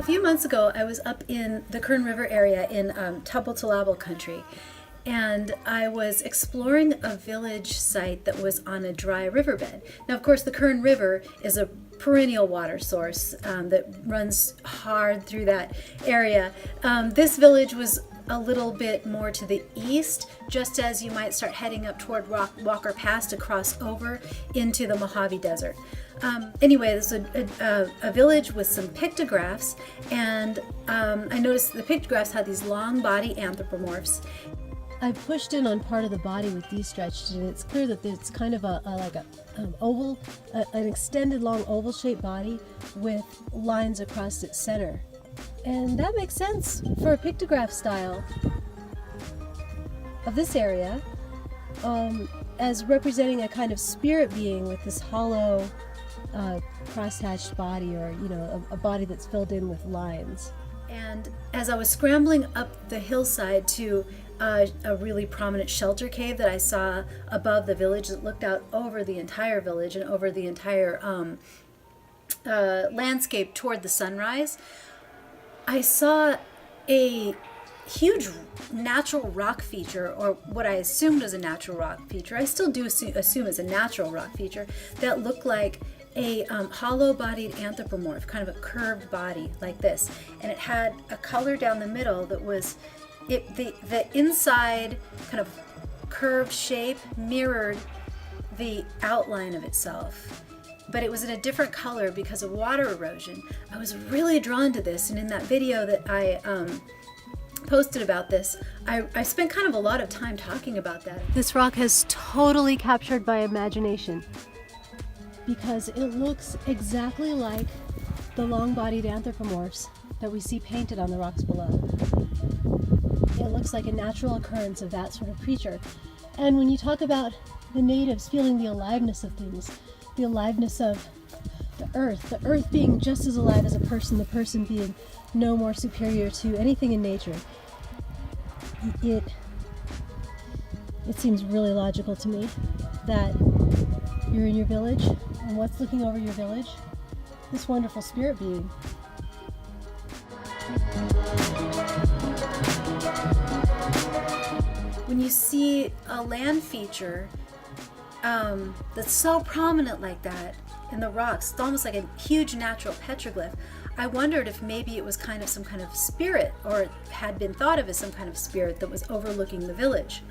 few months ago, I was up in the Kern River area in Tubble country, and I was exploring a village site that was on a dry riverbed. Now, of course, the Kern River is a perennial water source that runs hard through that area. This village was a little bit more to the east, just as you might start heading up toward Walker Pass to cross over into the Mojave Desert. Anyway, there's a village with some pictographs, and I noticed the pictographs had these long body anthropomorphs. I pushed in on part of the body with de-stretched, and it's clear that it's kind of an extended long oval-shaped body with lines across its center. And that makes sense for a pictograph style of this area, as representing a kind of spirit being with this hollow, cross-hatched body, or a body that's filled in with lines. And as I was scrambling up the hillside to a really prominent shelter cave that I saw above the village that looked out over the entire village and over the entire landscape toward the sunrise, I saw a huge natural rock feature, or what I assumed was a natural rock feature. I still do assume it's a natural rock feature that looked like a hollow-bodied anthropomorph, kind of a curved body like this, and it had a color down the middle that was the inside kind of curved shape mirrored the outline of itself, but it was in a different color because of water erosion. I was really drawn to this, and in that video that I posted about this, I spent kind of a lot of time talking about that. This rock has totally captured my imagination because it looks exactly like the long-bodied anthropomorphs that we see painted on the rocks below. It looks like a natural occurrence of that sort of creature. And when you talk about the natives feeling the aliveness of things, the aliveness of the earth being just as alive as a person, the person being no more superior to anything in nature, it seems really logical to me that you're in your village, and what's looking over your village? This wonderful spirit being. When you see a land feature that's so prominent like that in the rocks, it's almost like a huge natural petroglyph. I wondered if maybe it was kind of some kind of spirit, or it had been thought of as some kind of spirit that was overlooking the village.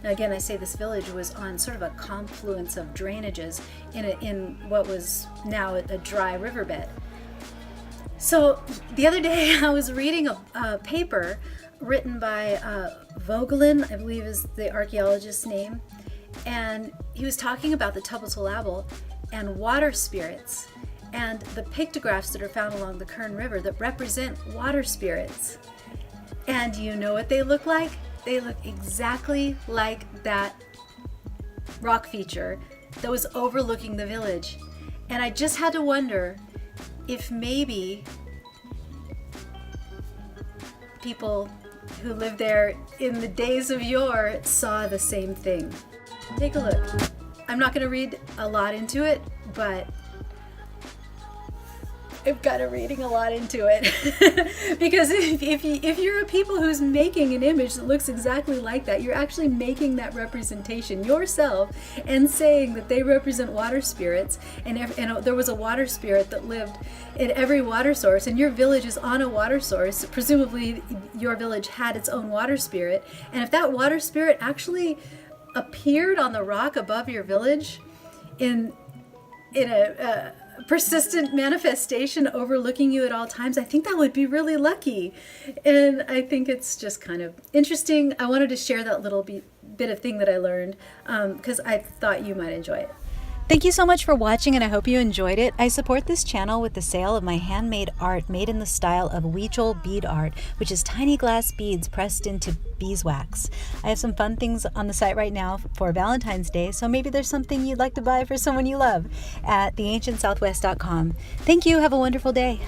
Now again, I say this village was on sort of a confluence of drainages in what was now a dry riverbed. So the other day I was reading a paper written by Vogelin, I believe is the archaeologist's name, and he was talking about the Tubble and water spirits and the pictographs that are found along the Kern River that represent water spirits. And you know what they look like? They look exactly like that rock feature that was overlooking the village. And I just had to wonder if maybe people who lived there in the days of yore saw the same thing. Take a look. I'm not going to read a lot into it, but I've got a reading a lot into it. Because if you're a people who's making an image that looks exactly like that, you're actually making that representation yourself and saying that they represent water spirits, and there was a water spirit that lived in every water source, and your village is on a water source. Presumably your village had its own water spirit, and if that water spirit actually appeared on the rock above your village in a persistent manifestation overlooking you at all times, I think that would be really lucky. And I think it's just kind of interesting. I wanted to share that little bit of thing that I learned because I thought you might enjoy it. Thank you so much for watching, and I hope you enjoyed it. I support this channel with the sale of my handmade art made in the style of Huichol bead art, which is tiny glass beads pressed into beeswax. I have some fun things on the site right now for Valentine's Day, so maybe there's something you'd like to buy for someone you love at theancientsouthwest.com. Thank you. Have a wonderful day.